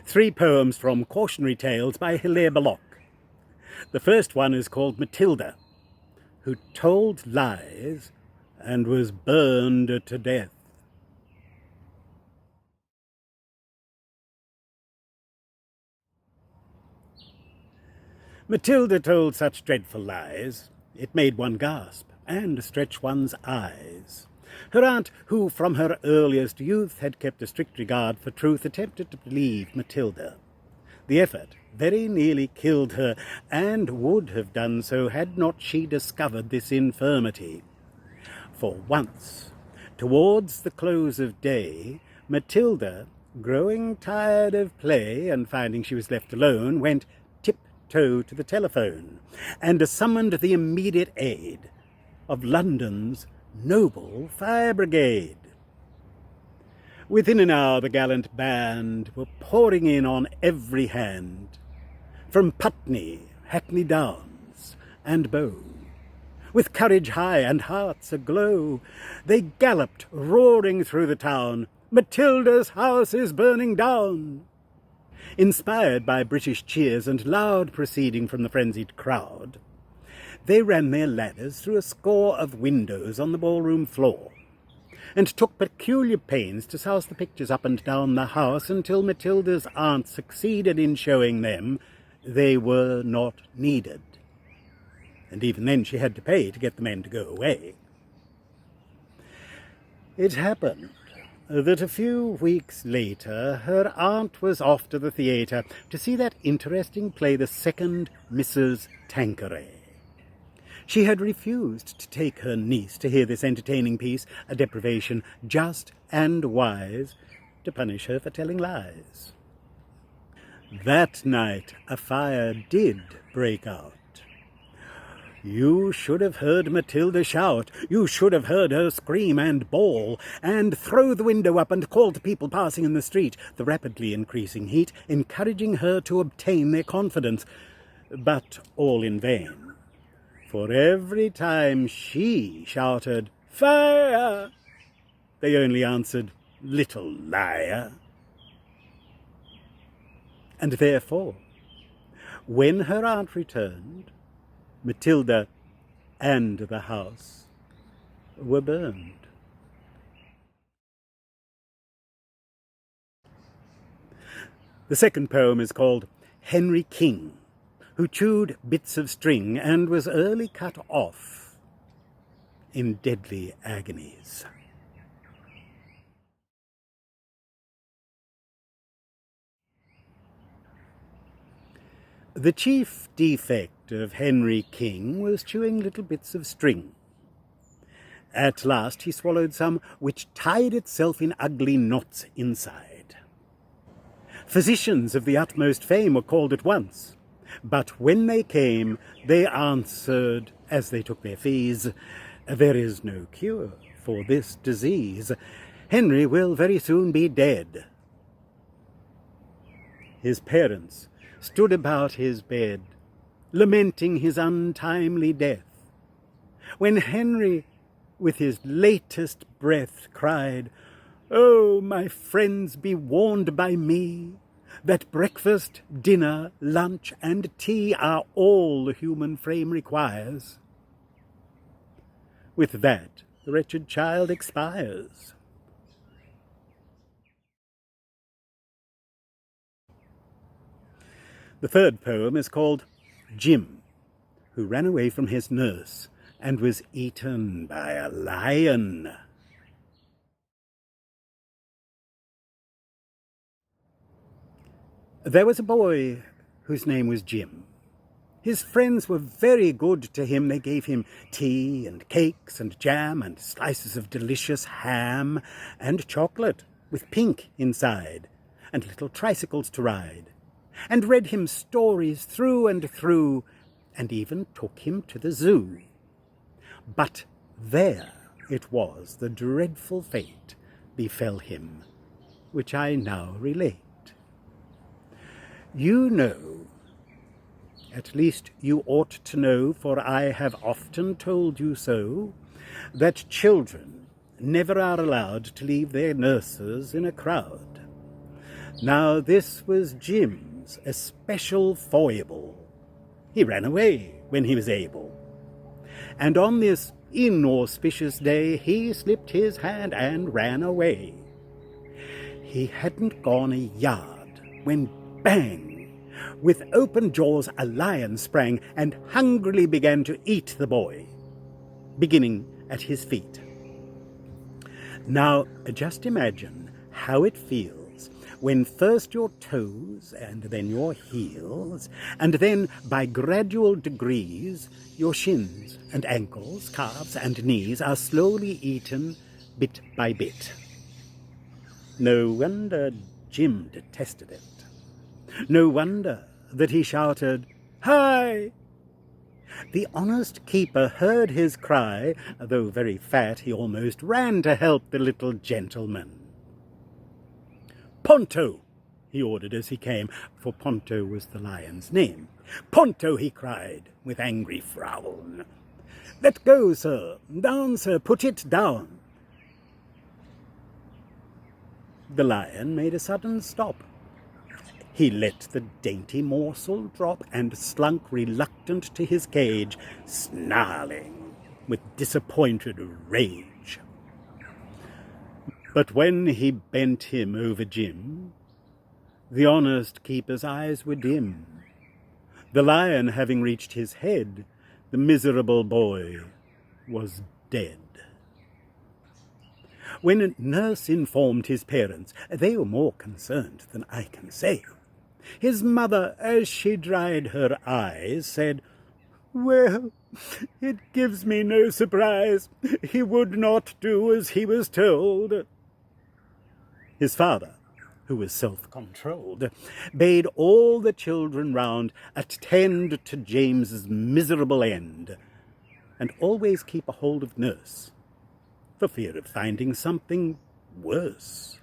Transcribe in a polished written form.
3 poems from Cautionary Tales by Hilaire Belloc. The first one is called Matilda, who told lies and was burned to death. Matilda told such dreadful lies, it made one gasp and stretch one's eyes. Her aunt, who from her earliest youth had kept a strict regard for truth, attempted to believe Matilda. The effort very nearly killed her, and would have done so had not she discovered this infirmity. For once, towards the close of day, Matilda, growing tired of play and finding she was left alone, went tiptoe to the telephone and summoned the immediate aid of London's noble fire brigade. Within an hour the gallant band were pouring in on every hand, from Putney, Hackney Downs, and Bow. With courage high and hearts aglow, they galloped roaring through the town. Matilda's house is burning down. Inspired by British cheers and loud proceeding from the frenzied crowd, they ran their ladders through a score of windows on the ballroom floor, and took peculiar pains to souse the pictures up and down the house until Matilda's aunt succeeded in showing them they were not needed. And even then she had to pay to get the men to go away. It happened that a few weeks later her aunt was off to the theatre to see that interesting play, The Second Mrs. Tanqueray. She had refused to take her niece to hear this entertaining piece, a deprivation just and wise to punish her for telling lies. That night a fire did break out. You should have heard Matilda shout, you should have heard her scream and bawl, and throw the window up and call to people passing in the street, the rapidly increasing heat encouraging her to obtain their confidence, but all in vain. For every time she shouted, "Fire!" they only answered, "Little liar." And therefore, when her aunt returned, Matilda and the house were burned. The second poem is called Henry King, who chewed bits of string and was early cut off in deadly agonies. The chief defect of Henry King was chewing little bits of string. At last he swallowed some which tied itself in ugly knots inside. Physicians of the utmost fame were called at once, but when they came, they answered, as they took their fees, "There is no cure for this disease. Henry will very soon be dead." His parents stood about his bed, lamenting his untimely death, when Henry, with his latest breath, cried, "Oh, my friends, be warned by me, that breakfast, dinner, lunch, and tea are all the human frame requires." With that, the wretched child expires. The third poem is called Jim, who ran away from his nurse and was eaten by a lion. There was a boy whose name was Jim. His friends were very good to him. They gave him tea and cakes and jam and slices of delicious ham and chocolate with pink inside and little tricycles to ride, and read him stories through and through, and even took him to the zoo. But there it was the dreadful fate befell him, which I now relate. You know, at least you ought to know, for I have often told you so, that children never are allowed to leave their nurses in a crowd. Now this was Jim's especial foible. He ran away when he was able. And on this inauspicious day he slipped his hand and ran away. He hadn't gone a yard when bang! With open jaws a lion sprang and hungrily began to eat the boy, beginning at his feet. Now just imagine how it feels when first your toes and then your heels, and then by gradual degrees your shins and ankles, calves and knees are slowly eaten bit by bit. No wonder Jim detested it. No wonder that he shouted, "Hi!" The honest keeper heard his cry. Though very fat, he almost ran to help the little gentleman. "Ponto!" he ordered as he came, for Ponto was the lion's name. "Ponto!" he cried, with angry frown. "Let go, sir! Down, sir! Put it down!" The lion made a sudden stop. He let the dainty morsel drop and slunk reluctant to his cage, snarling with disappointed rage. But when he bent him over Jim, the honest keeper's eyes were dim. The lion having reached his head, the miserable boy was dead. When nurse informed his parents, they were more concerned than I can say. His mother, as she dried her eyes, said, "Well, it gives me no surprise. He would not do as he was told." His father, who was self-controlled, bade all the children round attend to James's miserable end, and always keep a hold of nurse, for fear of finding something worse.